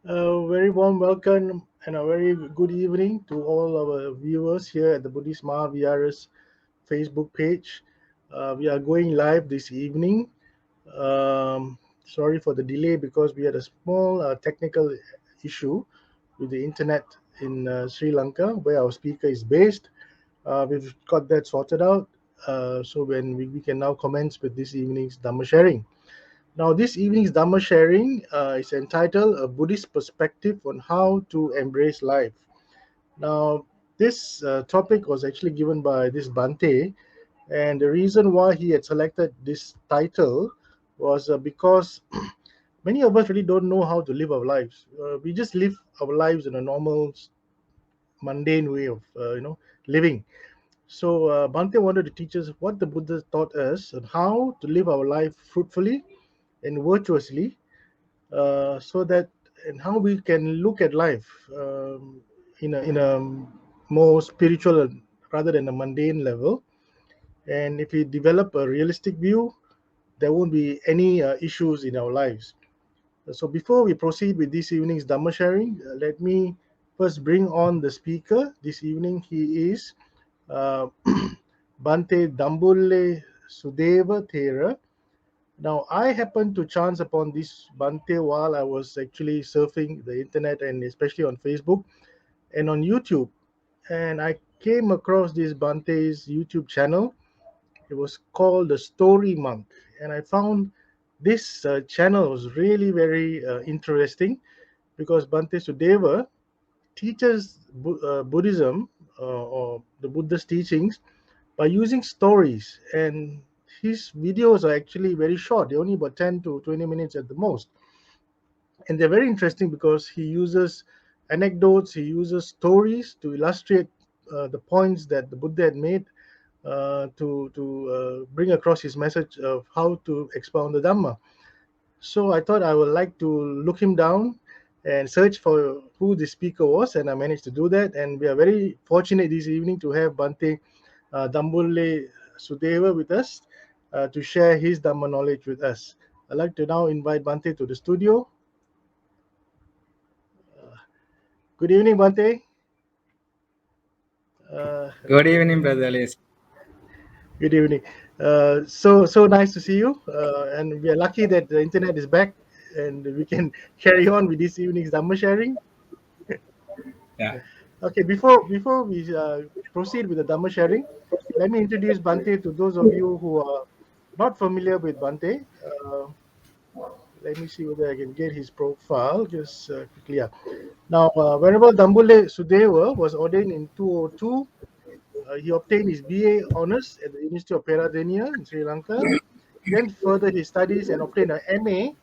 A very warm welcome and a very good evening to all our viewers here at the Buddhist Mahaviharas Facebook page. We are going live this evening. Sorry for the delay because we had a small technical issue with the internet in Sri Lanka, where our speaker is based. We've got that sorted out, so when we can now commence with this evening's Dhamma sharing. Now, this evening's Dhamma sharing is entitled A Buddhist Perspective on How to Embrace Life. Now, this topic was actually given by this Bhante, and the reason why he had selected this title was because many of us really don't know how to live our lives. We just live our lives in a normal, mundane way of living. So Bhante wanted to teach us what the Buddha taught us and how to live our life fruitfully and virtuously so that and how we can look at life in a more spiritual rather than a mundane level. And if we develop a realistic view, there won't be any issues in our lives. So before we proceed with this evening's Dhamma sharing, let me first bring on the speaker this evening. He is uh, Bhante Dambulle Sudewa Thera. Now, I happened to chance upon this Bhante while I was actually surfing the internet and especially on Facebook and on YouTube. And I came across this Bhante's YouTube channel. It was called The Story Monk. And I found this channel was really very interesting because Bhante Sudeva teaches Buddhism or the Buddha's teachings by using stories. And his videos are actually very short, they're only about 10 to 20 minutes at the most. And they're very interesting because he uses anecdotes, he uses stories to illustrate the points that the Buddha had made to bring across his message of how to expound the Dhamma. So I thought I would like to look him down and search for who the speaker was, and I managed to do that. And we are very fortunate this evening to have Bhante Dambulle Sudeva with us to share his Dhamma knowledge with us. I'd like to now invite Bhante to the studio. Good evening, Bhante. Good evening, Brother Alice. Good evening. So nice to see you, and we are lucky that the internet is back and we can carry on with this evening's Dhamma sharing. Yeah. Okay, before we proceed with the Dhamma sharing, let me introduce Bhante to those of you who are not familiar with Bhante. Let me see whether I can get his profile just quickly. Yeah. Now, Venerable Dambulle Sudewa was ordained in 2002. He obtained his BA honors at the University of Peradeniya in Sri Lanka. Then furthered his studies and obtained an MA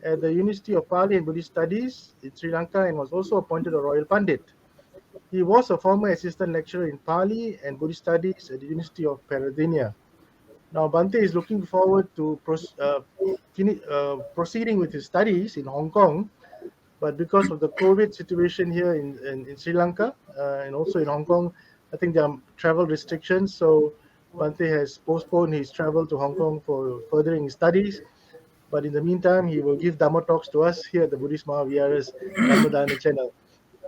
at the University of Pali and Buddhist Studies in Sri Lanka and was also appointed a Royal Pandit. He was a former assistant lecturer in Pali and Buddhist Studies at the University of Peradeniya. Now, Bhante is looking forward to proceeding with his studies in Hong Kong, but because of the COVID situation here in Sri Lanka and also in Hong Kong, I think there are travel restrictions. So Bhante has postponed his travel to Hong Kong for furthering his studies. But in the meantime, he will give Dhamma talks to us here at the Buddhist Mahavihara's Dhammadana channel.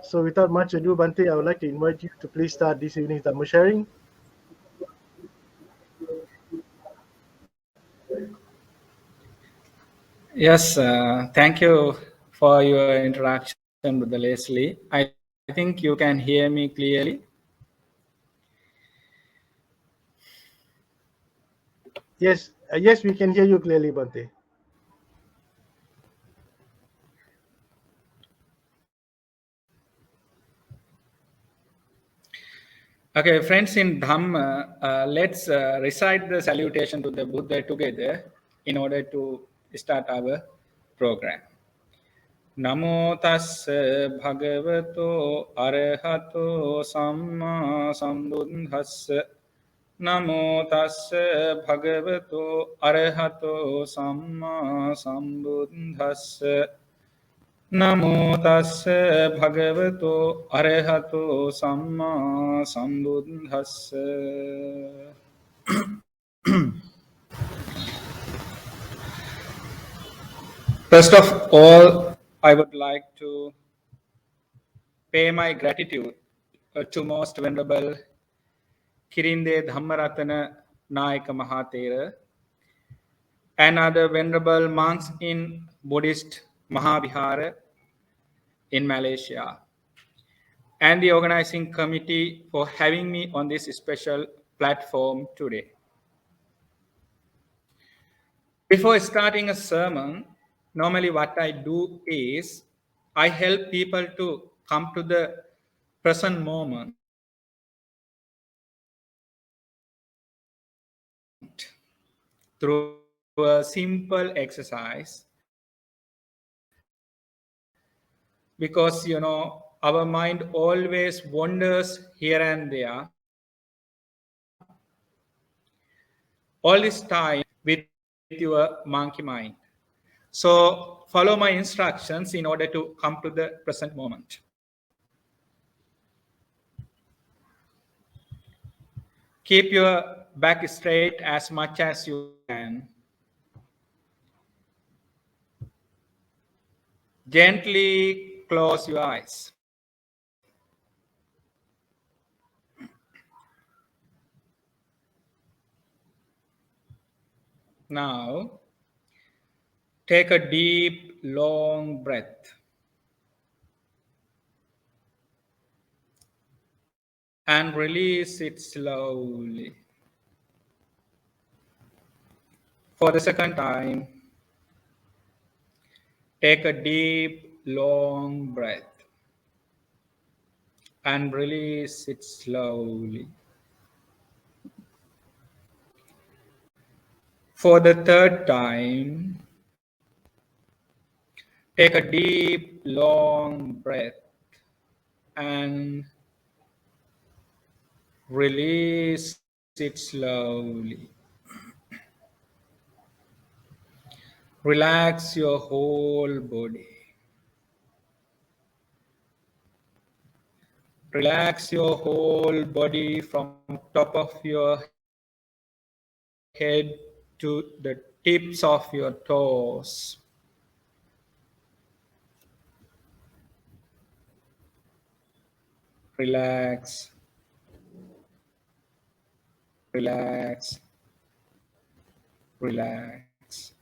So without much ado, Bhante, I would like to invite you to please start this evening's Dhamma sharing. Yes, thank you for your introduction, Brother Leslie. I think you can hear me clearly. Yes, we can hear you clearly, Bhante. Okay, friends in Dhamma, let's recite the salutation to the Buddha together in order to start our program. Namo tassa bhagavato arahato samma sambuddhassa. Namo tassa bhagavato arahato samma sambuddhassa. Namo tassa bhagavato arahato samma sambuddhassa. First of all, I would like to pay my gratitude to Most Venerable Kirinde Dhammaratana Nayaka Mahathera and other venerable monks in Buddhist Mahavihara in Malaysia, and the organizing committee for having me on this special platform today. Before starting a sermon, normally what I do is I help people to come to the present moment through a simple exercise, because our mind always wanders here and there all this time with your monkey mind. So follow my instructions in order to come to the present moment. Keep your back straight as much as you can. Gently close your eyes. Now, take a deep, long breath and release it slowly. For the second time, take a deep, long breath and release it slowly. For the third time, take a deep, long breath and release it slowly. Relax your whole body. Relax your whole body from top of your head to the tips of your toes. Relax, relax, relax.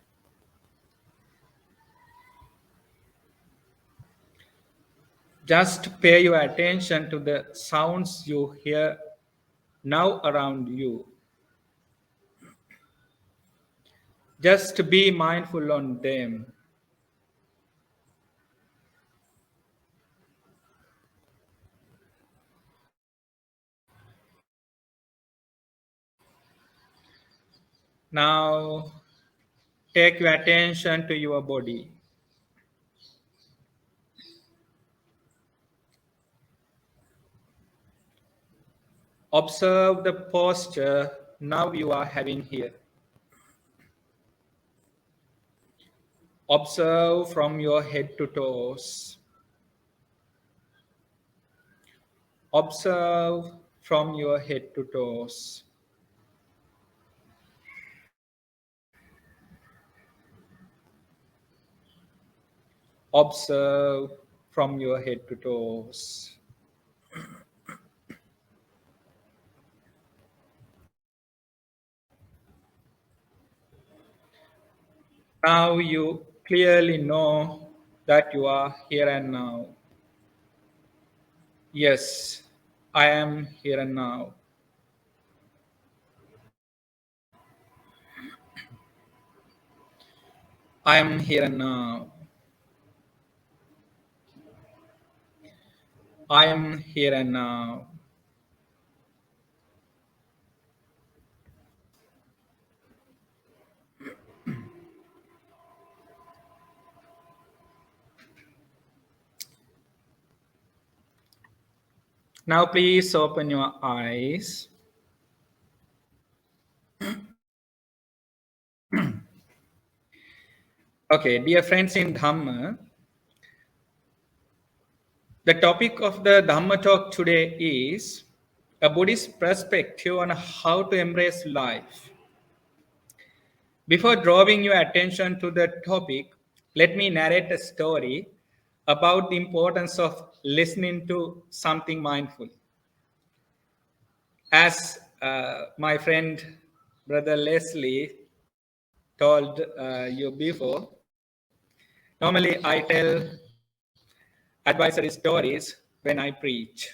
Just pay your attention to the sounds you hear now around you. Just be mindful on them. Now, take your attention to your body. Observe the posture now you are having here. Observe from your head to toes. Observe from your head to toes. Observe from your head to toes. Now you clearly know that you are here and now. Yes, I am here and now. I am here and now. I am here and now. Now please open your eyes. Okay, dear friends in Dhamma, the topic of the Dhamma talk today is a Buddhist perspective on how to embrace life. Before drawing your attention to the topic, let me narrate a story about the importance of listening to something mindful. As my friend, Brother Leslie, told you before, normally I tell advisory stories when I preach.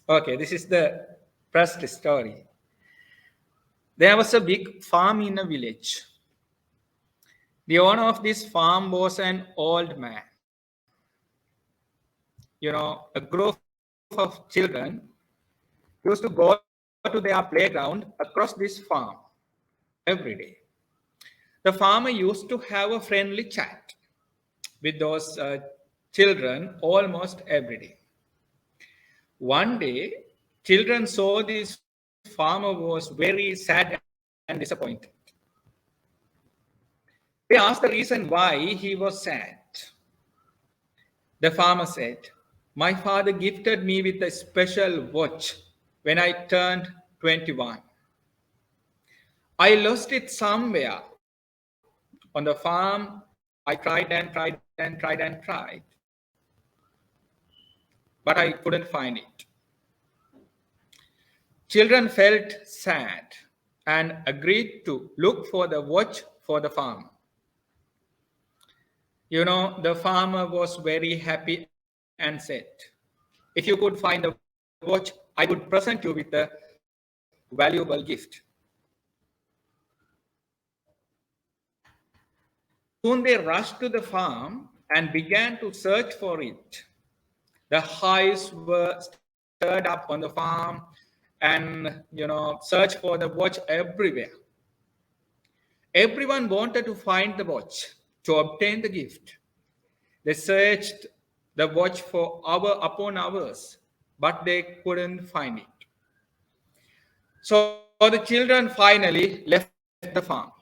Okay, this is the first story. There was a big farm in a village. The owner of this farm was an old man. A group of children used to go to their playground across this farm every day. The farmer used to have a friendly chat with those children almost every day. One day, children saw this farmer was very sad and disappointed. They asked the reason why he was sad. The farmer said, "My father gifted me with a special watch when I turned 21. I lost it somewhere on the farm. I tried and tried and tried and tried, but I couldn't find it." Children felt sad and agreed to look for the watch for the farm. The farmer was very happy and said, "If you could find the watch, I would present you with a valuable gift." Soon they rushed to the farm and began to search for it. The hives were stirred up on the farm and, searched for the watch everywhere. Everyone wanted to find the watch to obtain the gift. They searched the watch for hour upon hours, but they couldn't find it. So the children finally left the farm.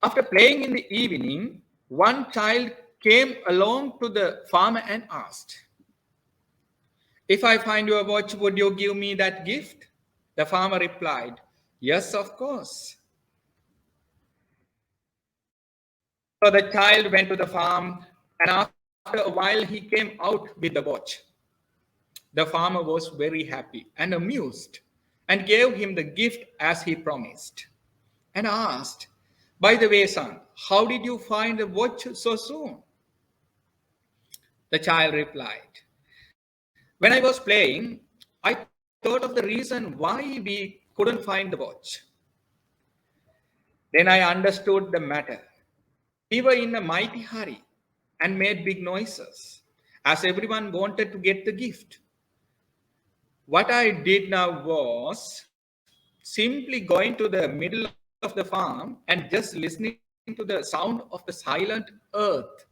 After playing in the evening, one child came along to the farmer and asked, "If I find your watch, would you give me that gift?" The farmer replied, "Yes, of course." So the child went to the farm, and after a while he came out with the watch. The farmer was very happy and amused and gave him the gift as he promised, and asked, "By the way, son, how did you find the watch so soon?" The child replied, "When I was playing, I thought of the reason why we couldn't find the watch. Then I understood the matter. We were in a mighty hurry and made big noises, as everyone wanted to get the gift. What I did now was simply going to the middle of the farm and just listening to the sound of the silent earth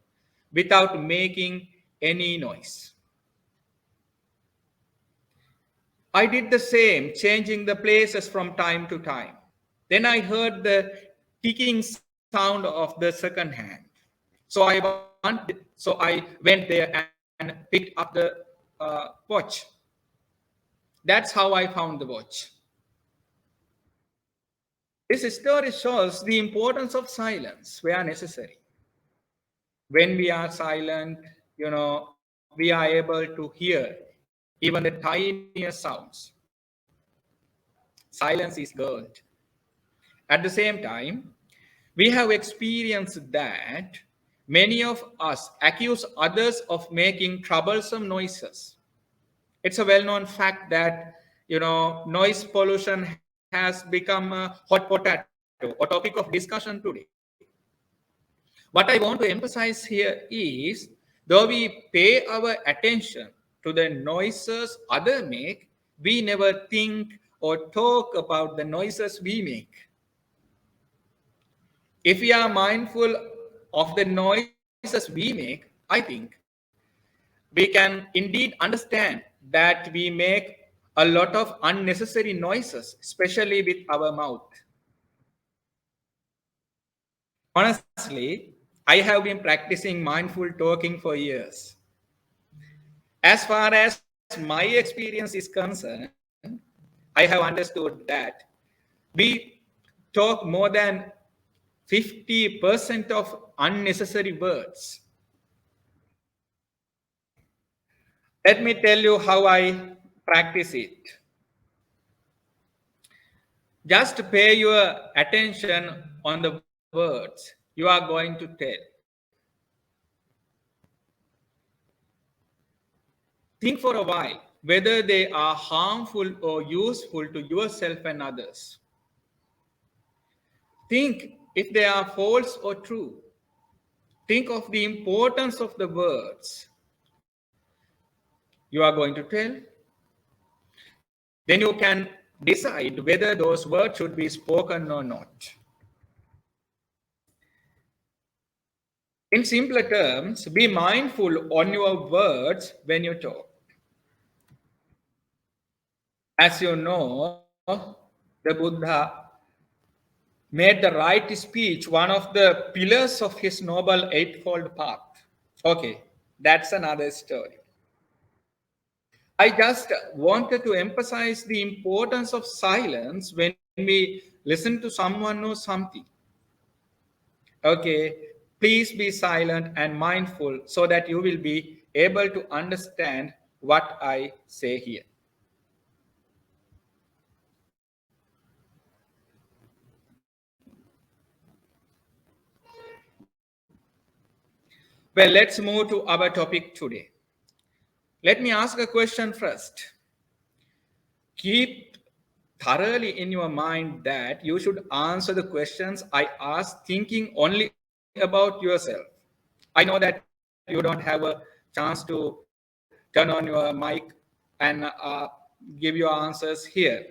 without making any noise. I did the same, changing the places from time to time. Then I heard the ticking sound of the second hand. So I went there and picked up the watch. That's how I found the watch. This story shows the importance of silence where necessary. When we are silent, we are able to hear even the tiniest sounds. Silence is gold. At the same time, we have experienced that many of us accuse others of making troublesome noises. It's a well-known fact that noise pollution has become a hot potato, a topic of discussion today. What I want to emphasize here is, though we pay our attention to the noises others make, we never think or talk about the noises we make. If we are mindful of the noises we make, I think we can indeed understand that we make a lot of unnecessary noises, especially with our mouth. Honestly, I have been practicing mindful talking for years. As far as my experience is concerned, I have understood that we talk more than 50% of unnecessary words. Let me tell you how I practice it. Just pay your attention on the words you are going to tell. Think for a while whether they are harmful or useful to yourself and others. Think if they are false or true. Think of the importance of the words you are going to tell. Then you can decide whether those words should be spoken or not. In simpler terms, be mindful on your words when you talk. As you know, the Buddha made the right speech one of the pillars of his Noble Eightfold Path. Okay, that's another story. I just wanted to emphasize the importance of silence when we listen to someone or something. Okay, please be silent and mindful so that you will be able to understand what I say here. Well, let's move to our topic today. Let me ask a question first. Keep thoroughly in your mind that you should answer the questions I ask thinking only about yourself. I know that you don't have a chance to turn on your mic and give your answers here.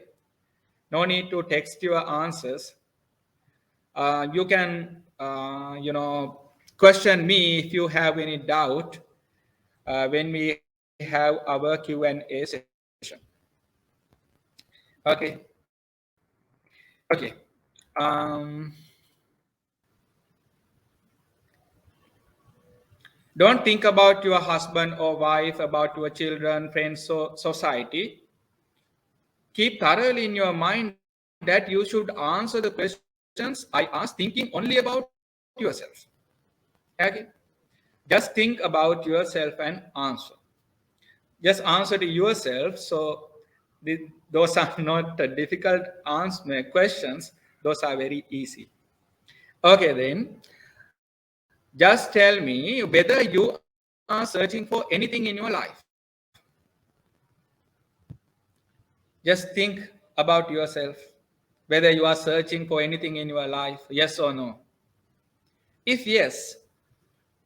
No need to text your answers. You can, question me if you have any doubt when we have our Q&A session. Okay. Okay. Um, don't think about your husband or wife, about your children, friends, or society. Keep thoroughly in your mind that you should answer the questions I ask thinking only about yourself. Okay? Just think about yourself and answer. Just answer to yourself. So those are not difficult questions. Those are very easy. Okay, then just tell me whether you are searching for anything in your life. Just think about yourself whether you are searching for anything in your life, yes or no. If yes,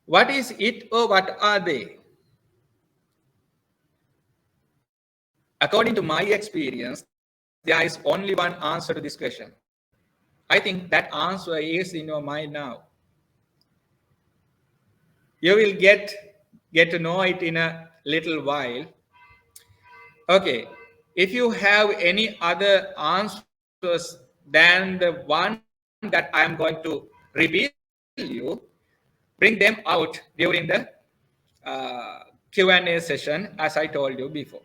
what is it or what are they? According to my experience, there is only one answer to this question. I think that answer is in your mind now. You will get to know it in a little while. Okay, if you have any other answers than the one that I am going to reveal you, bring them out during the Q&A session as I told you before.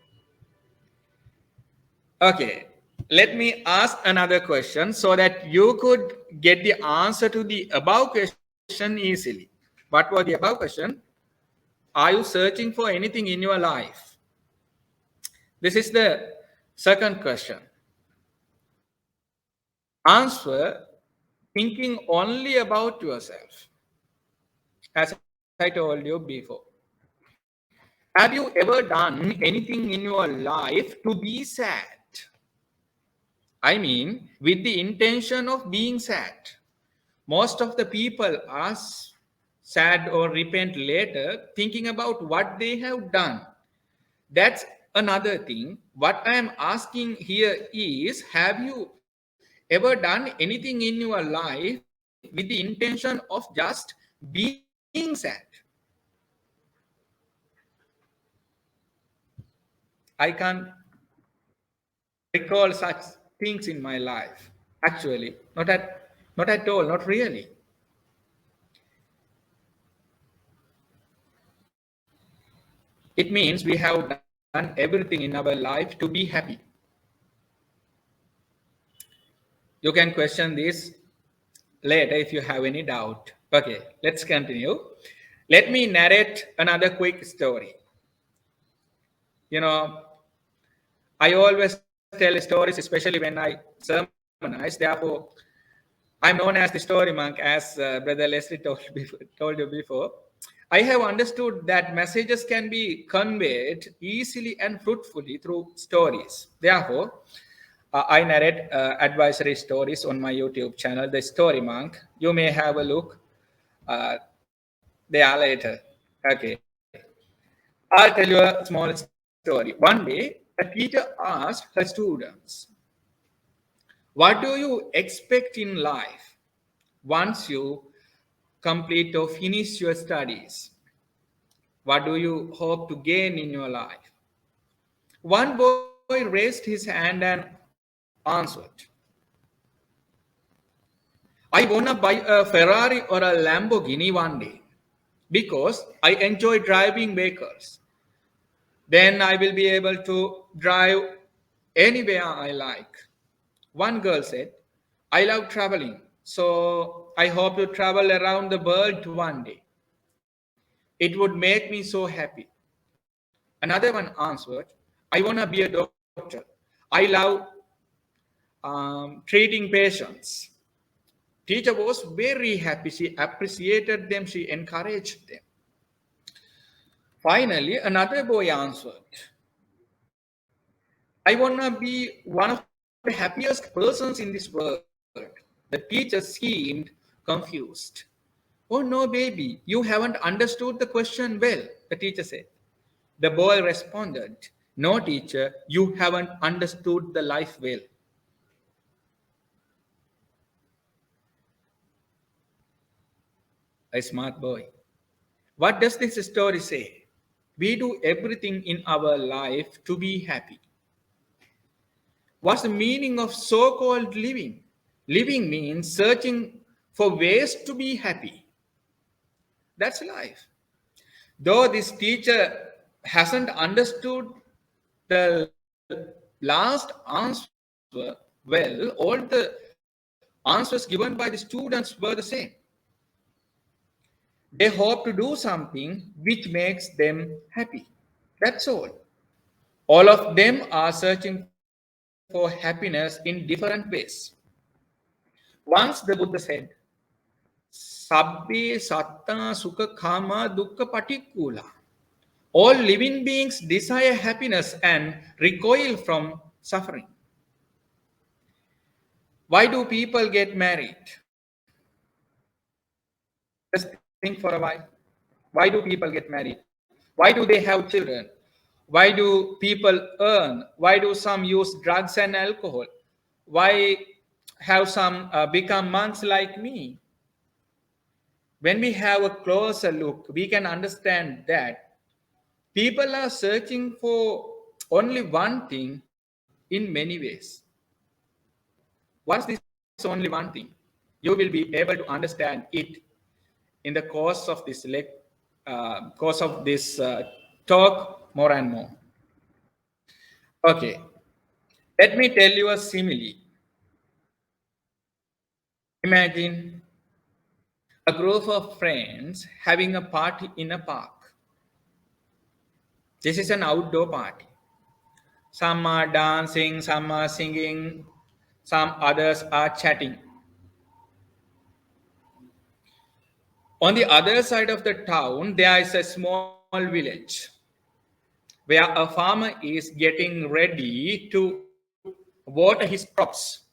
Okay, let me ask another question so that you could get the answer to the above question easily. What was the above question? Are you searching for anything in your life? This is the second question. Answer thinking only about yourself. As I told you before. Have you ever done anything in your life to be sad? I mean, with the intention of being sad. Most of the people are sad or repent later thinking about what they have done. That's another thing. What I am asking here is, have you ever done anything in your life with the intention of just being sad? I can't recall such things in my life. Actually, not at all, not really. It means we have done everything in our life to be happy. You can question this later if you have any doubt. Okay, let's continue. Let me narrate another quick story. You know, I always tell stories, especially when I sermonize. Therefore, I'm known as the story monk, as Brother Leslie told you before. I have understood that messages can be conveyed easily and fruitfully through stories. Therefore, I narrate advisory stories on my YouTube channel, The Story Monk. You may have a look there later. Okay. I'll tell you a small story. One day, a teacher asked her students, what do you expect in life once you complete or finish your studies? What do you hope to gain in your life? One boy raised his hand and answered, I wanna buy a Ferrari or a Lamborghini one day because I enjoy driving vehicles. Then I will be able to drive anywhere I like. One girl said, I love traveling, so I hope to travel around the world one day. It would make me so happy. Another one answered, I want to be a doctor. I love treating patients. Teacher was very happy. She appreciated them. She encouraged them. Finally, another boy answered, I want to be one of the happiest persons in this world. The teacher seemed confused. Oh no, baby, you haven't understood the question well, the teacher said. The boy responded, no, teacher, you haven't understood the life well. A smart boy. What does this story say? We do everything in our life to be happy. What's the meaning of so called living? Living means searching for ways to be happy. That's life. Though this teacher hasn't understood the last answer well, all the answers given by the students were the same. They hope to do something which makes them happy. That's all. All of them are searching for happiness in different ways. Once the Buddha said, Sabbe satta sukha kama dukkha patikula. All living beings desire happiness and recoil from suffering. Why do people get married? Just think for a while. Why do people get married? Why do they have children? Why do people earn? Why do some use drugs and alcohol? Why have some become monks like me? When we have a closer look, we can understand that people are searching for only one thing in many ways. What's this only one thing? You will be able to understand it in the course of this talk more and more. Okay, let me tell you a simile. Imagine a group of friends having a party in a park. This is an outdoor party. Some are dancing, some are singing, some others are chatting. On the other side of the town, there is a small village where a farmer is getting ready to water his crops.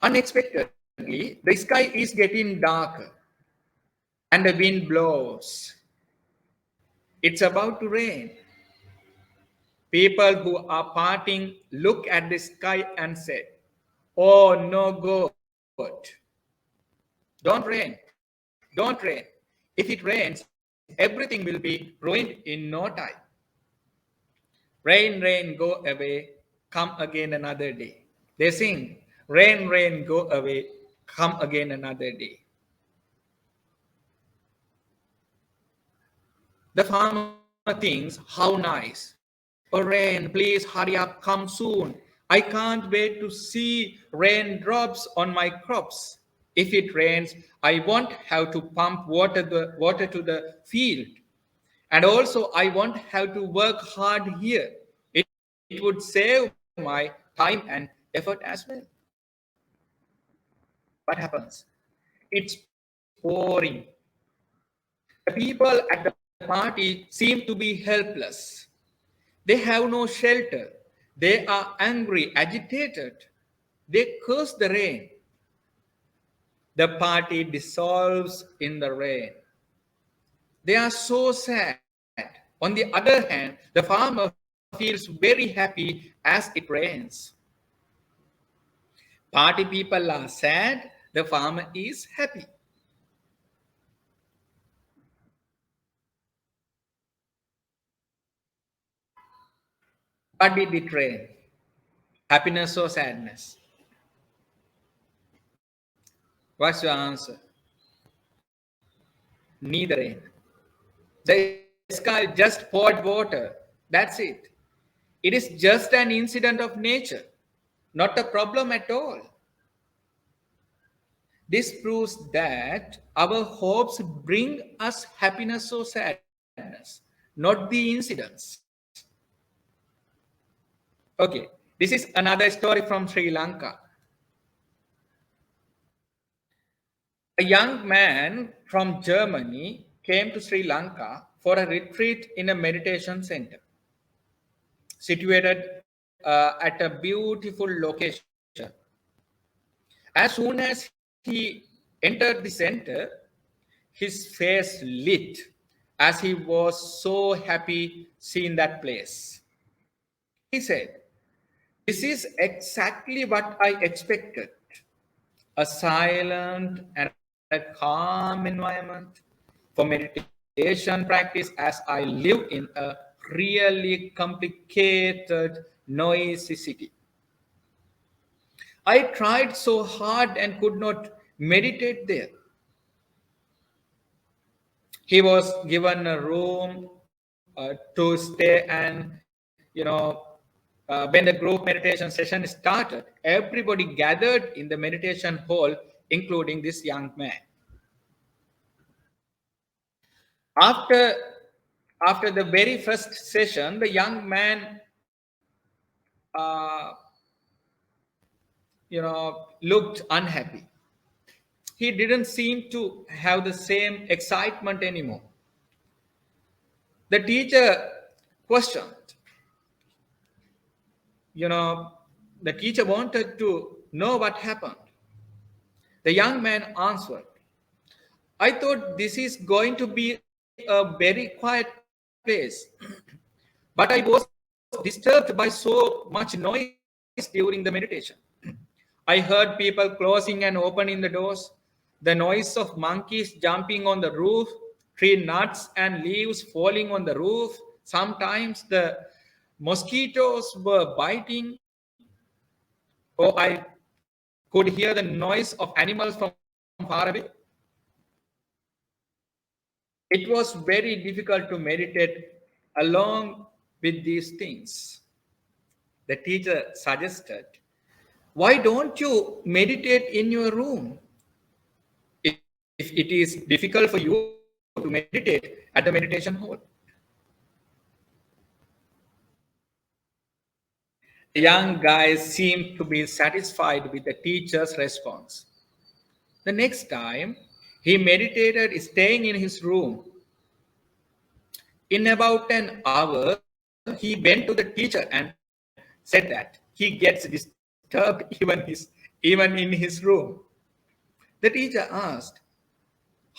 Unexpectedly, the sky is getting darker and the wind blows. It's about to rain. People who are partying look at the sky and say, oh no, God, don't rain, don't rain. If it rains, everything will be ruined in no time. Rain, rain, go away, come again another day. They sing, rain, rain, go away, come again another day. The farmer thinks, how nice. Oh, rain, please hurry up, come soon. I can't wait to see raindrops on my crops. If it rains, I won't have to pump water to the field. And also, I won't have to work hard here. It would save my time and effort as well. What happens? It's pouring. The people at the party seem to be helpless. They have no shelter. They are angry, agitated. They curse the rain. The party dissolves in the rain. They are so sad. On the other hand, the farmer feels very happy as it rains. Party people are sad, the farmer is happy. What did it rain? Happiness or sadness? What's your answer? Neither rain. The sky just poured water. That's it. It is just an incident of nature, not a problem at all. This proves that our hopes bring us happiness or sadness, not the incidents. Okay, this is another story from Sri Lanka. A young man from Germany came to Sri Lanka for a retreat in a meditation center situated at a beautiful location. As soon as he entered the center, his face lit as he was so happy seeing that place. He said, "This is exactly what I expected, a silent and a calm environment for meditation practice as I live in a really complicated, noisy city. I tried so hard and could not meditate there." He was given a room to stay, and when the group meditation session started, everybody gathered in the meditation hall, including this young man. After after the very first session, the young man uh, looked unhappy. He didn't seem to have the same excitement anymore. The teacher questioned, you know, the teacher wanted to know what happened. The young man answered, "I thought this is going to be a very quiet place, but I was disturbed by so much noise during the meditation. I heard people closing and opening the doors, the noise of monkeys jumping on the roof, tree nuts and leaves falling on the roof. Sometimes the mosquitoes were biting, or I could hear the noise of animals from far away. It was very difficult to meditate along with these things." The teacher suggested, "Why don't you meditate in your room? If it is difficult for you to meditate at the meditation hall." The young guy seemed to be satisfied with the teacher's response. The next time, he meditated staying in his room. In about an hour, he went to the teacher and said that he gets disturbed even in his room. The teacher asked,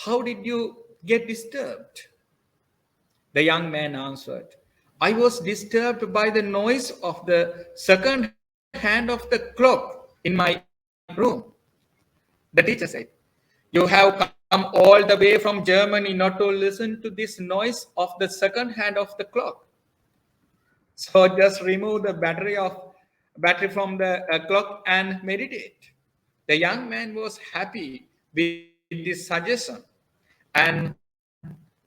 "How did you get disturbed?" The young man answered, "I was disturbed by the noise of the second hand of the clock in my room." The teacher said, "You have come all the way from Germany not to listen to this noise of the second hand of the clock. So just remove the battery from the clock and meditate." The young man was happy with this suggestion and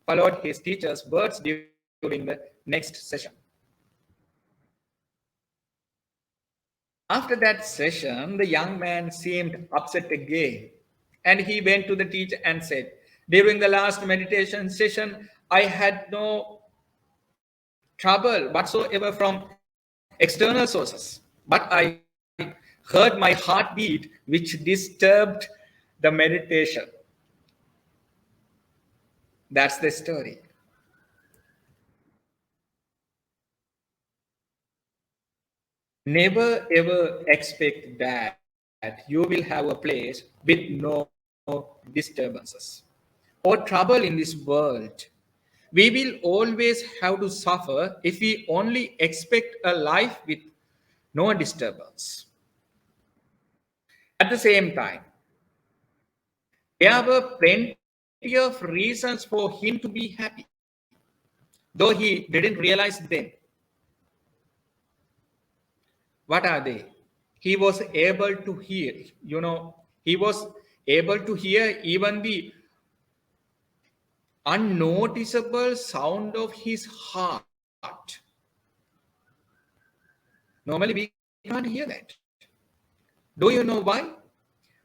followed his teacher's words during the next session. After that session, the young man seemed upset again, and he went to the teacher and said, "During the last meditation session, I had no trouble whatsoever from external sources, but I heard my heartbeat, which disturbed the meditation. That's the story. Never ever expect that you will have a place with no disturbances or trouble in this world. We will always have to suffer if we only expect a life with no disturbance. At the same time, there were plenty of reasons for him to be happy, though he didn't realize them. What are they? He was able to hear, he was able to hear even the unnoticeable sound of his heart. Normally, we can't hear that. Do you know why?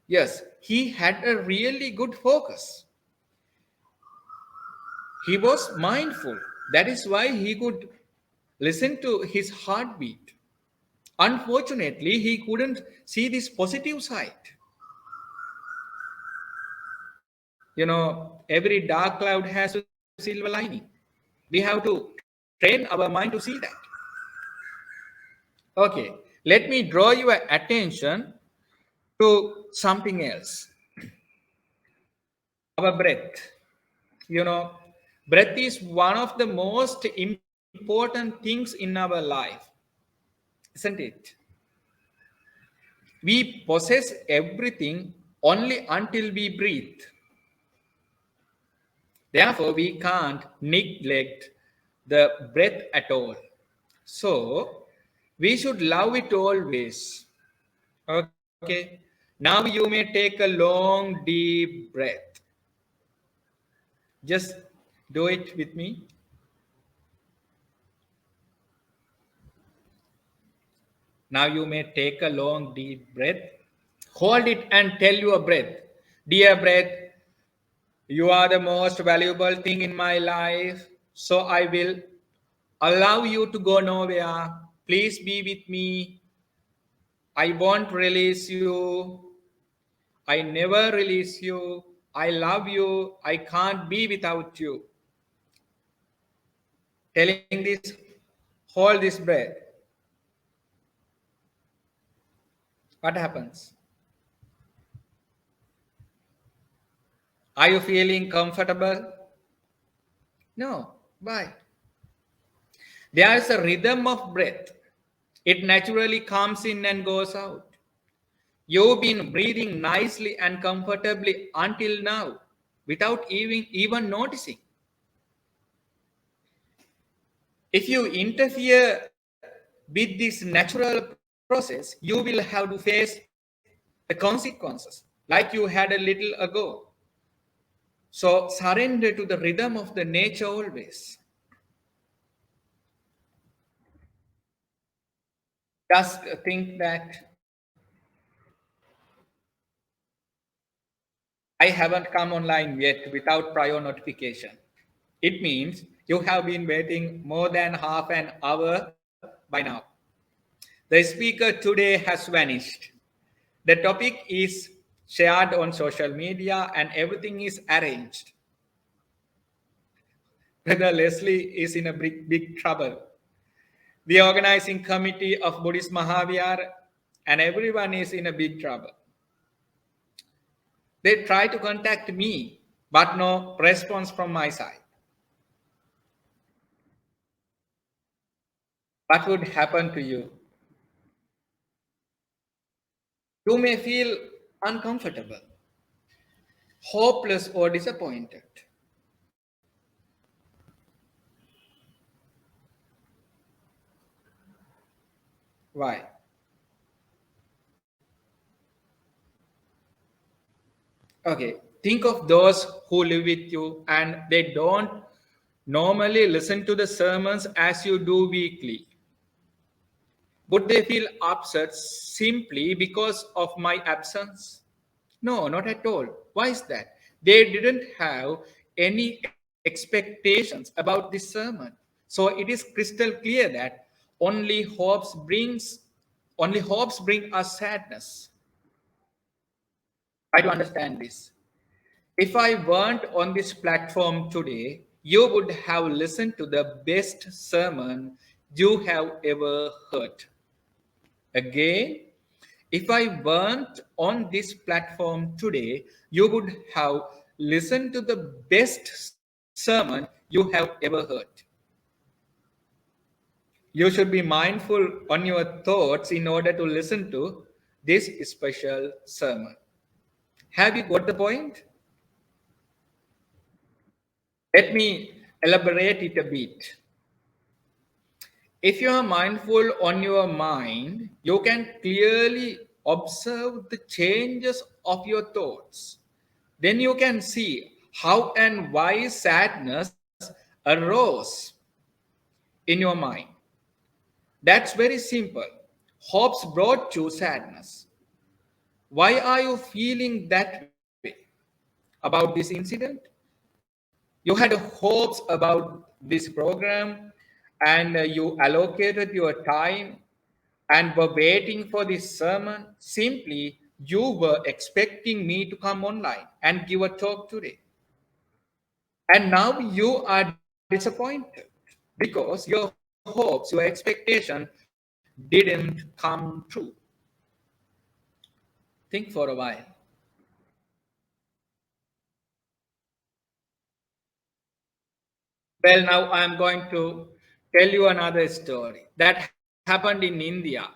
Yes, he had a really good focus. He was mindful. That is why he could listen to his heartbeat. Unfortunately, he couldn't see this positive side. Every dark cloud has a silver lining. We have to train our mind to see that. Okay, let me draw your attention to something else. Our breath. You know, breath is one of the most important things in our life, isn't it? We possess everything only until we breathe. Therefore, we can't neglect the breath at all. So, we should love it always. Okay. Now you may take a long, deep breath. Just do it with me. Now you may take a long, deep breath. Hold it and tell your breath, dear breath, you are the most valuable thing in my life. So I will allow you to go nowhere. Please be with me. I won't release you. I never release you. I love you. I can't be without you. Telling this, hold this breath. What happens? Are you feeling comfortable? No. Why? There is a rhythm of breath. It naturally comes in and goes out. You've been breathing nicely and comfortably until now without even noticing. If you interfere with this natural process, you will have to face the consequences like you had a little ago. So surrender to the rhythm of the nature always. Just think that I haven't come online yet without prior notification. It means you have been waiting more than half an hour by now. The speaker today has vanished. The topic is shared on social media and everything is arranged. Brother Leslie is in a big trouble. The organizing committee of Buddhist Mahavihar and everyone is in a big trouble. They try to contact me, but no response from my side. What would happen to you? You may feel uncomfortable, hopeless, or disappointed. Why? Okay, think of those who live with you and they don't normally listen to the sermons as you do weekly. Would they feel upset simply because of my absence? No, not at all. Why is that? They didn't have any expectations about this sermon. So it is crystal clear that only hopes brings only hopes bring us sadness. Try to understand this. If I weren't on this platform today, you would have listened to the best sermon you have ever heard. Again, if I weren't on this platform today, you would have listened to the best sermon you have ever heard. You should be mindful on your thoughts in order to listen to this special sermon. Have you got the point? Let me elaborate it a bit. If you are mindful on your mind, you can clearly observe the changes of your thoughts. Then you can see how and why sadness arose in your mind. That's very simple. Hopes brought you sadness. Why are you feeling that way about this incident? You had hopes about this program and you allocated your time and were waiting for this sermon. Simply, you were expecting me to come online and give a talk today. And now you are disappointed because your hopes, your expectation didn't come true. Think for a while. Well, now I'm going to tell you another story that happened in India.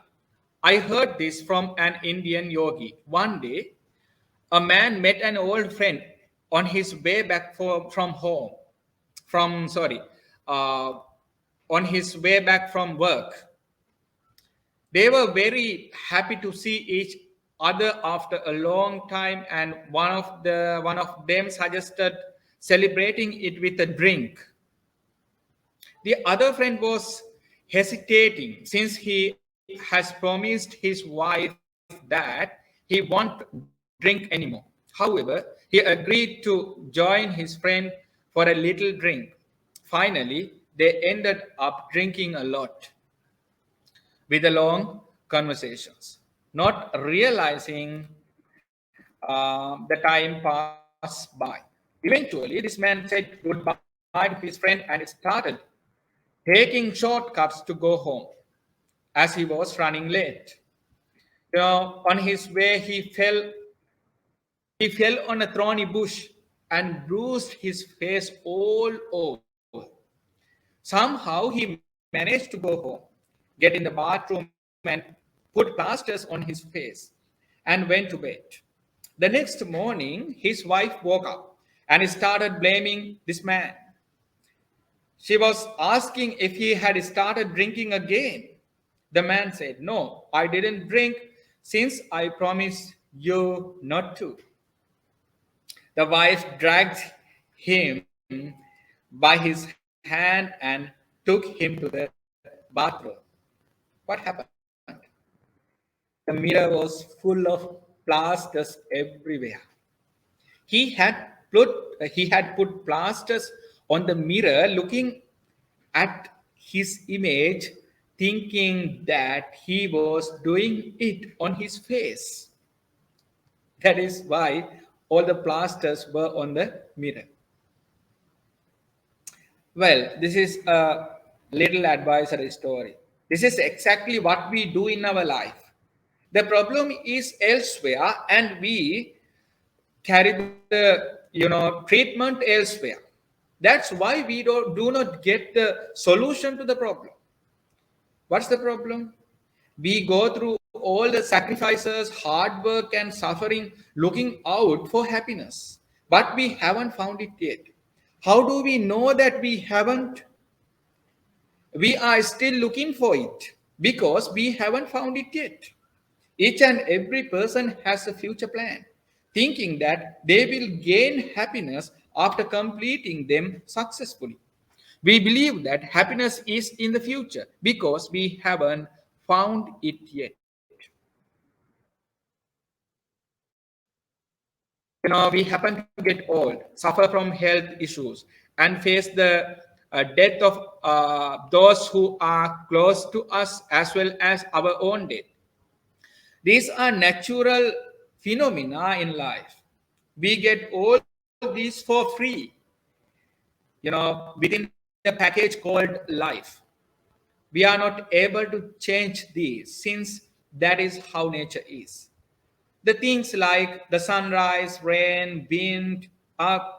I heard this from an Indian yogi. One day, a man met an old friend on his way back from home, sorry, uh, on his way back from work. They were very happy to see each other after a long time, and one of them suggested celebrating it with a drink. The other friend was hesitating since he has promised his wife that he won't drink anymore. However, he agreed to join his friend for a little drink. Finally, they ended up drinking a lot with a long conversations, not realizing the time passed by. Eventually, this man said goodbye to his friend and started taking shortcuts to go home as he was running late. On his way, he fell on a thorny bush and bruised his face all over. Somehow he managed to go home, get in the bathroom, and put plasters on his face and went to bed. The next morning, his wife woke up and started blaming this man. She was asking if he had started drinking again. The man said, "No, I didn't drink since I promised you not to." The wife dragged him by his hand and took him to the bathroom. What happened? The mirror was full of plasters everywhere. He had put plasters on the mirror, looking at his image, thinking that he was doing it on his face. That is why all the plasters were on the mirror. Well, this is a little advisory story. This is exactly what we do in our life. The problem is elsewhere, and we carry the treatment elsewhere. That's why we do not get the solution to the problem. What's the problem? We go through all the sacrifices, hard work, and suffering looking out for happiness, but we haven't found it yet. How do we know that we haven't? We are still looking for it because we haven't found it yet. Each and every person has a future plan, thinking that they will gain happiness after completing them successfully. We believe that happiness is in the future because we haven't found it yet. We happen to get old, suffer from health issues, and face the death of those who are close to us as well as our own death. These are natural phenomena in life. We get all these for free, within a package called life. We are not able to change these since that is how nature is. The things like the sunrise, rain, wind are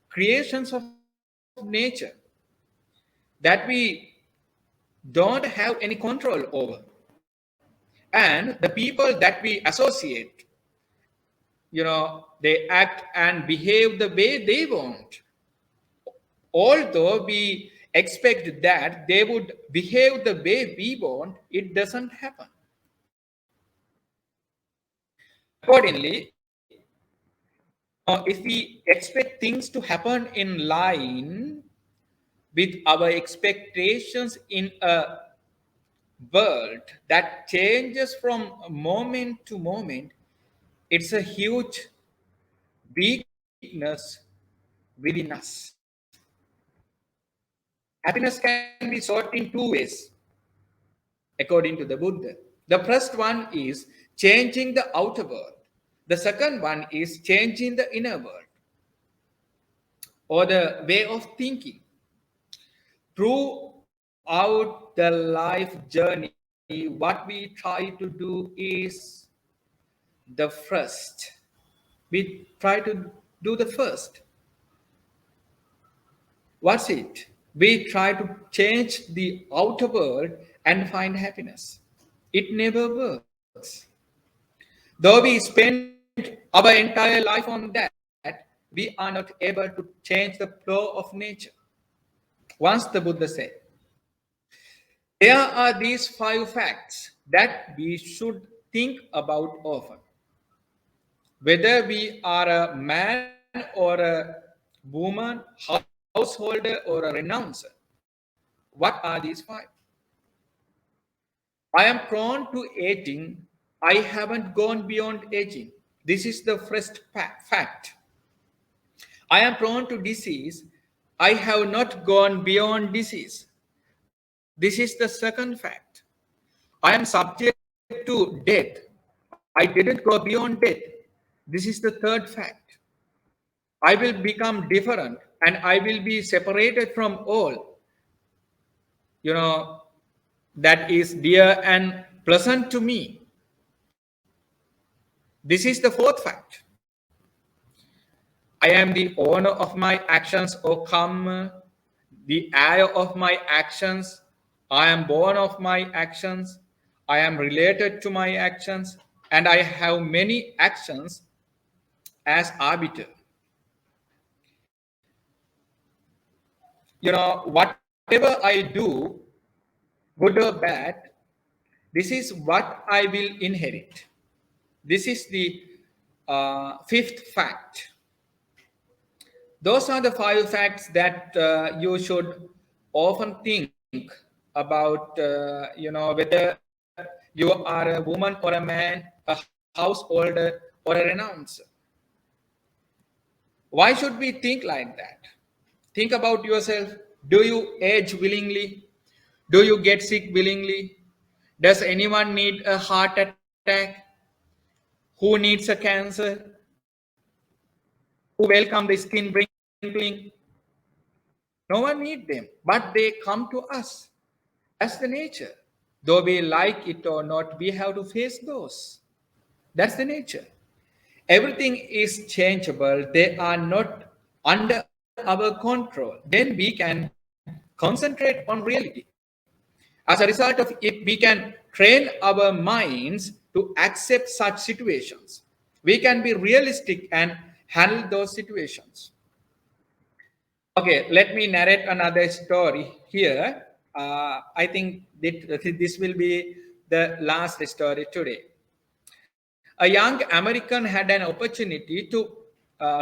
creations of nature that we don't have any control over. And the people that we associate, they act and behave the way they want. Although we expect that they would behave the way we want, it doesn't happen. Accordingly, if we expect things to happen in line with our expectations in a world that changes from moment to moment, it's a huge weakness within us. Happiness can be sought in two ways, according to the Buddha. The first one is changing the outer world, the second one is changing the inner world or the way of thinking. Throughout the life journey, what we try to do is the first. We try to do the first. What's it? We try to change the outer world and find happiness. It never works. Though we spend our entire life on that, we are not able to change the flow of nature. Once the Buddha said, there are these 5 facts that we should think about often. Whether we are a man or a woman, householder or a renouncer, what are these 5? I am prone to aging. I haven't gone beyond aging. This is the first fact. I am prone to disease. I have not gone beyond disease. This is the second fact. I am subject to death. I didn't go beyond death. This is the third fact. I will become different and I will be separated from all, you know, that is dear and pleasant to me. This is the fourth fact. I am the owner of my actions, O come, the heir of my actions. I am born of my actions. I am related to my actions, and I have many actions as arbiter. Whatever I do, good or bad, this is what I will inherit. This is the fifth fact. Those are the 5 facts that you should often think about, whether you are a woman or a man, a householder or a renouncer. Why should we think like that? Think about yourself. Do you age willingly? Do you get sick willingly? Does anyone need a heart attack? Who needs a cancer? Who welcome the skin wrinkling? No one needs them, but they come to us. That's the nature. Though we like it or not, we have to face those. That's the nature. Everything is changeable. They are not under our control. Then we can concentrate on reality. As a result of it, we can train our minds to accept such situations. We can be realistic and handle those situations. Okay, let me narrate another story here. I think this will be the last story today. A young American had an opportunity to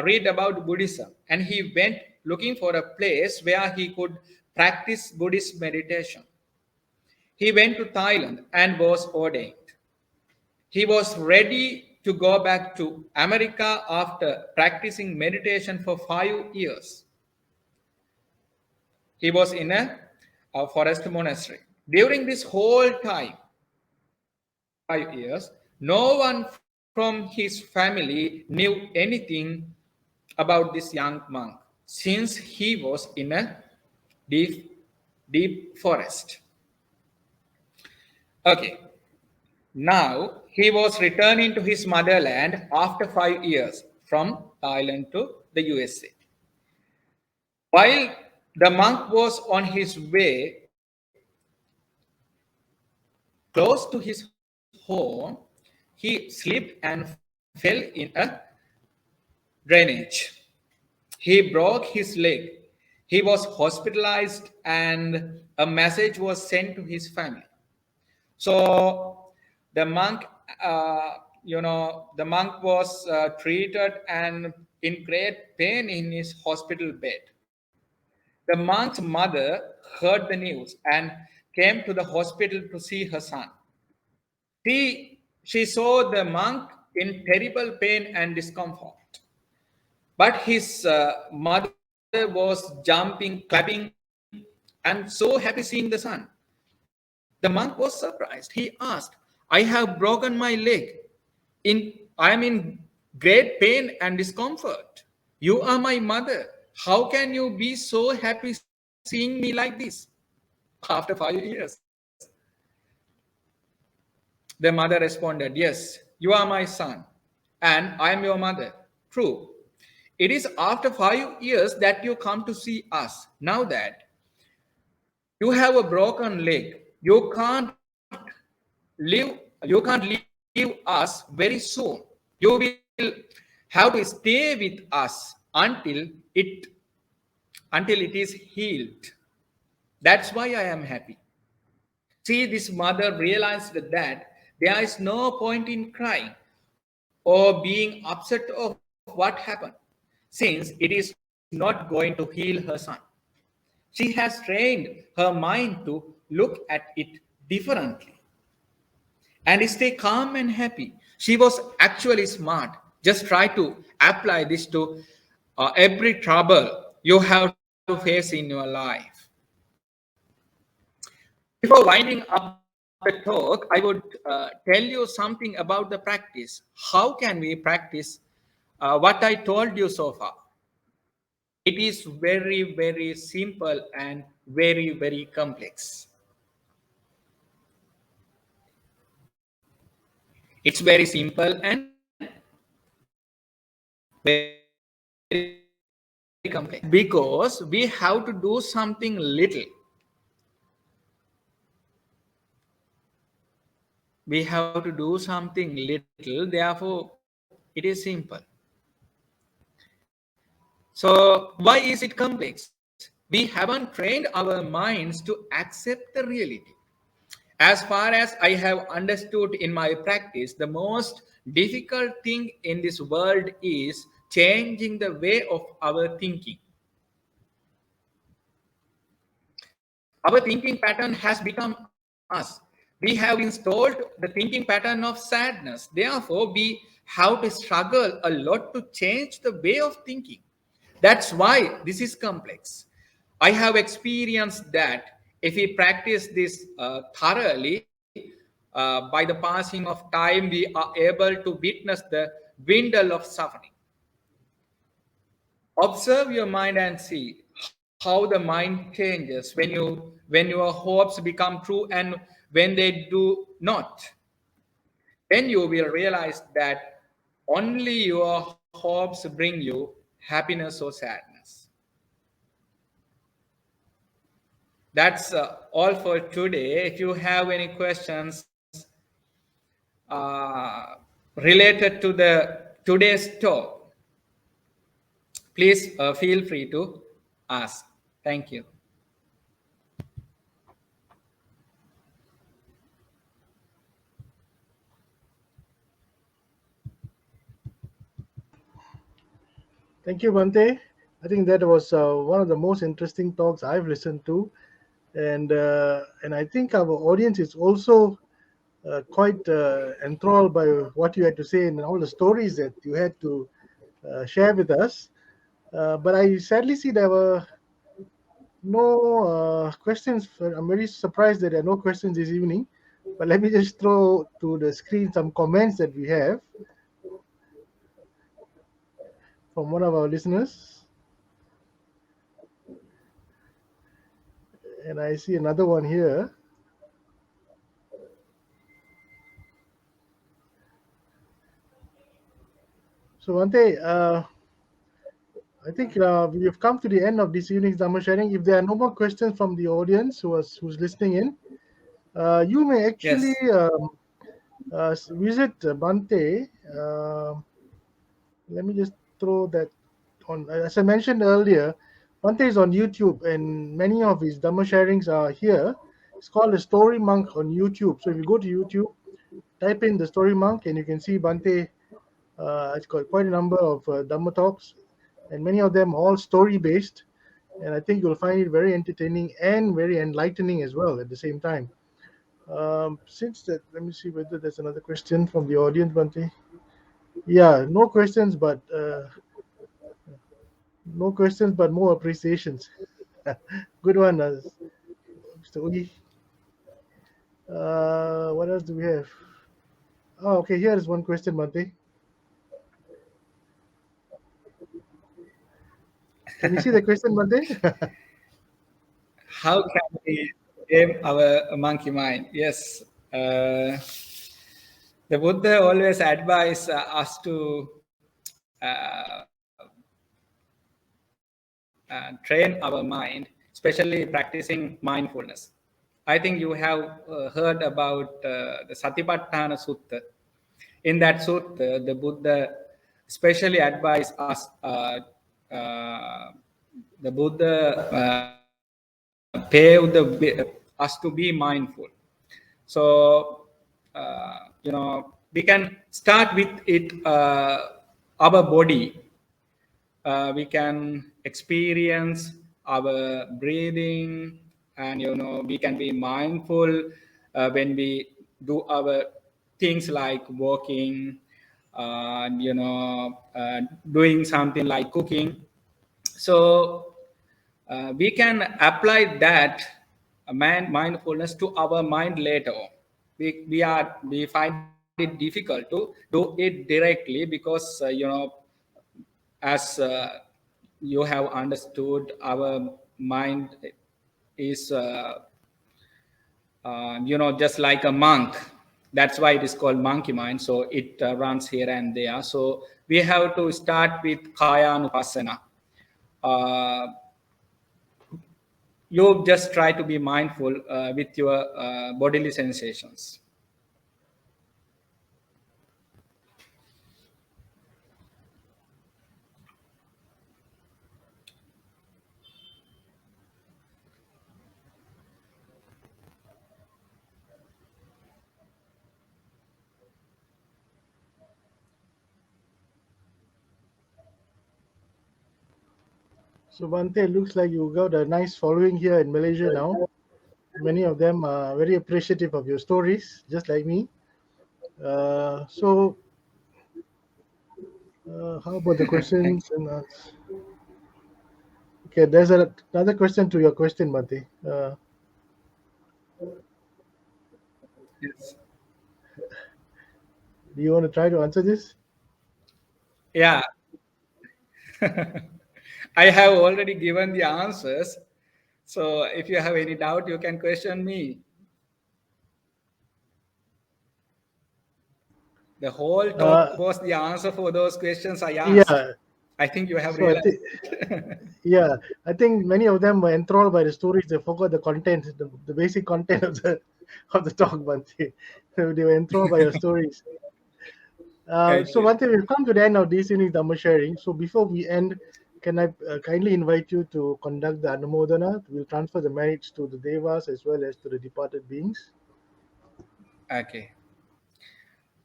read about Buddhism, and he went looking for a place where he could practice Buddhist meditation. He went to Thailand and was ordained. He was ready to go back to America after practicing meditation for 5 years. he was in a forest monastery. During this whole time, 5 years, no one from his family knew anything about this young monk since he was in a deep, deep forest. Okay, now he was returning to his motherland after 5 years from Thailand to the USA. While the monk was on his way close to his home, he slipped and fell in a drainage. He broke his leg. He was hospitalized and a message was sent to his family. So the monk, the monk was treated and in great pain in his hospital bed. The monk's mother heard the news and came to the hospital to see her son. She saw the monk in terrible pain and discomfort. But his mother was jumping, clapping, and so happy seeing the son. The monk was surprised. He asked, I have broken my leg. I am in great pain and discomfort. You are my mother. How can you be so happy seeing me like this? After 5 years. The mother responded, yes, you are my son, and I am your mother. True. It is after 5 years that you come to see us. Now that you have a broken leg, you can't leave us very soon. You will have to stay with us it until it is healed. That's why I am happy. See, this mother realized that there is no point in crying or being upset of what happened, since it is not going to heal her son. She has trained her mind to look at it differently and stay calm and happy. She was actually smart. Just try to apply this to every trouble you have to face in your life. Before winding up the talk, I would tell you something about the practice. How can we practice what I told you so far? It is very, very simple and very, very complex. It's very simple and very complex. Because we have to do something little. We have to do something little, therefore, it is simple. So, why is it complex? We haven't trained our minds to accept the reality. As far as I have understood in my practice, the most difficult thing in this world is changing the way of our thinking. Our thinking pattern has become us. We have installed the thinking pattern of sadness. Therefore, we have to struggle a lot to change the way of thinking. That's why this is complex. I have experienced that if we practice this thoroughly, by the passing of time, we are able to witness the dwindle of suffering. Observe your mind and see how the mind changes when your hopes become true and when they do not. Then you will realize that only your hopes bring you happiness or sadness. That's all for today. If you have any questions related to the today's talk, please feel free to ask. Thank you. Thank you, Bhante. I think that was one of the most interesting talks I've listened to, and I think our audience is also quite enthralled by what you had to say and all the stories that you had to share with us. But I sadly see there were No questions. I'm very surprised that there are no questions this evening. But let me just throw to the screen some comments that we have from one of our listeners. And I see another one here. So, Ante, I think we have come to the end of this evening's Dhamma sharing. If there are no more questions from the audience who's listening in, you may actually Yes. visit Bhante. Let me just throw that on. As I mentioned earlier, Bhante is on YouTube, and many of his Dhamma sharings are here. It's called the Story Monk on YouTube. So if you go to YouTube, type in the Story Monk, and you can see Bhante. It's got quite a number of Dhamma talks, and many of them all story based. And I think you'll find it very entertaining and very enlightening as well at the same time. Since that, let me see whether there's another question from the audience, Bhante. Yeah, no questions, but more appreciations. Good one, Mr. Ugi. What else do we have? Oh, okay. Here is one question, Bhante. Can you see the question, Bhante? How can we tame our monkey mind? Yes. The Buddha always advise us to train our mind, especially practicing mindfulness. I think you have heard about the Satipatthana Sutta. In that sutta, the Buddha especially advised us, uh, the Buddha paved the way, us to be mindful. So, we can start with it, our body. We can experience our breathing, and we can be mindful when we do our things like walking, doing something like cooking. So we can apply that mindfulness to our mind later on. We find it difficult to do it directly because as you have understood, our mind is just like a monk. That's why it is called monkey mind. So it runs here and there. So we have to start with kaya anupassana. uh, you just try to be mindful with your bodily sensations. So, Bhante, looks like you got a nice following here in Malaysia now. Many of them are very appreciative of your stories, just like me. So, how about the Thank questions? And okay, there's another question to your question, Bhante. you. Yes. Do you want to try to answer this? Yeah. I have already given the answers. So if you have any doubt, you can question me. The whole Uh, talk was the answer for those questions I asked. yeah. I think you have So I think, realized. yeah, I think many of them were enthralled by the stories. They forgot the content, the basic content of the talk, Bhante. They were enthralled by your stories. So Okay. Bhante, we've come to the end of this evening's Dhamma sharing. So before we end, can I kindly invite you to conduct the Anumodana? We'll transfer the merits to the Devas as well as to the departed beings. Okay.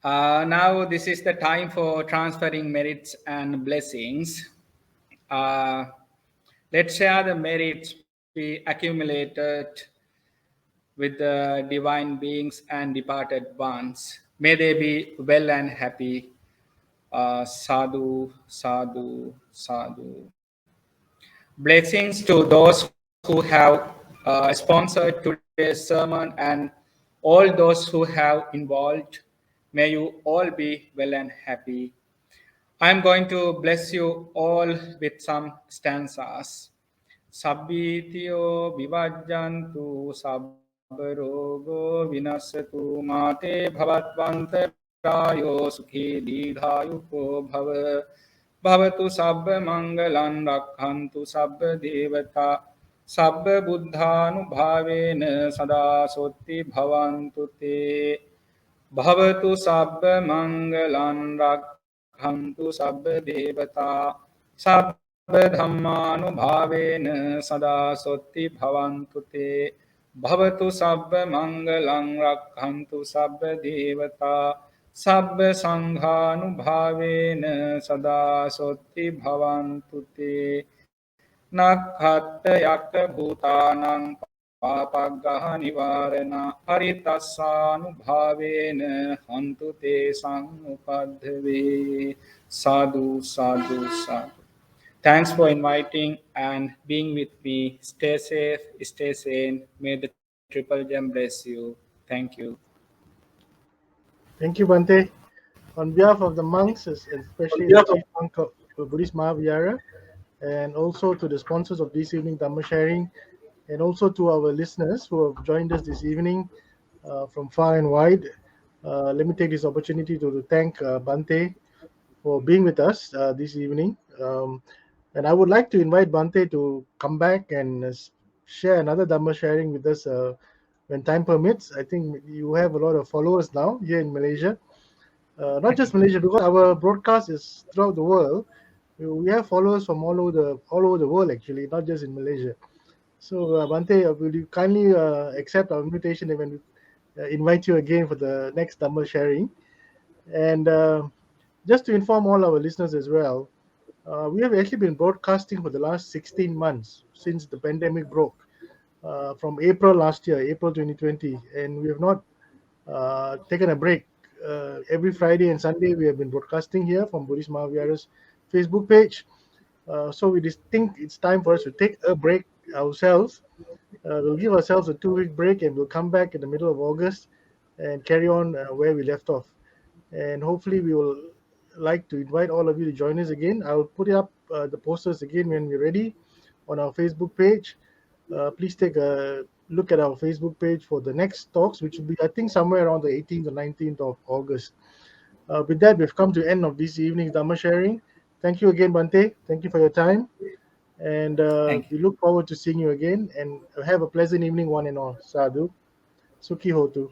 Now this is the time for transferring merits and blessings. Uh, let's share the merits we accumulated with the divine beings and departed ones. May they be well and happy. Sadhu, sadhu, sadhu. Blessings to those who who have sponsored today's sermon and all those who have involved. May you all be well and happy. I'm going to bless you all with some stanzas. Sabbitiyo vivajjantu sabbarogo vinasatu mate bhavatvantarayo sukhi didhayuko bhava bhavatu sabba mangalan rakhantu sabba devata sabba buddhanubhavena sada sotti bhavantu te Bhavatu sabba mangalan rakhantu sabba devata sabba dhammanubhavena sada sotti bhavantu te Bhavatu sabba mangalan rakhantu sabba devata sabba sanghanubhavena sada sotti bhavantu te Nakhatta yakka bhutanang papaggaha nivarana haritassanubhavena hantu te sangupadhave sadhu sadhu sadhu. Thanks for inviting and being with me. Stay safe, stay sane. May the Triple Gem bless you. Thank you. Thank you, Bante. On behalf of the monks, and especially the Chief Monk of the Buddhist Mahavihara, and also to the sponsors of this evening Dhamma sharing, and also to our listeners who have joined us this evening from far and wide. Let me take this opportunity to thank Bante for being with us this evening. And I would like to invite Bante to come back and share another Dhamma sharing with us when time permits. I think you have a lot of followers now here in Malaysia. Not just Malaysia, because our broadcast is throughout the world. We have followers from all over the world actually, not just in Malaysia. So Bante, will you kindly accept our invitation and when we invite you again for the next Dhamma sharing? And just to inform all our listeners as well, we have actually been broadcasting for the last 16 months since the pandemic broke from April last year, April 2020, and we have not taken a break. Every Friday and Sunday, we have been broadcasting here from Buddhist Mahavihara's Facebook page. So we just think it's time for us to take a break ourselves. We'll give ourselves a 2 week break and we'll come back in the middle of August and carry on where we left off. And hopefully, we will like to invite all of you to join us again. I will put up the posters again when we're ready on our Facebook page. Please take a look at our Facebook page for the next talks, which will be, I think, somewhere around the 18th or 19th of August. With that, we've come to the end of this evening's Dhamma sharing. Thank you again, Bante. Thank you for your time. And Thank we you. look forward to seeing you again. And have a pleasant evening, one and all. Sadhu. Sukhi Hotu.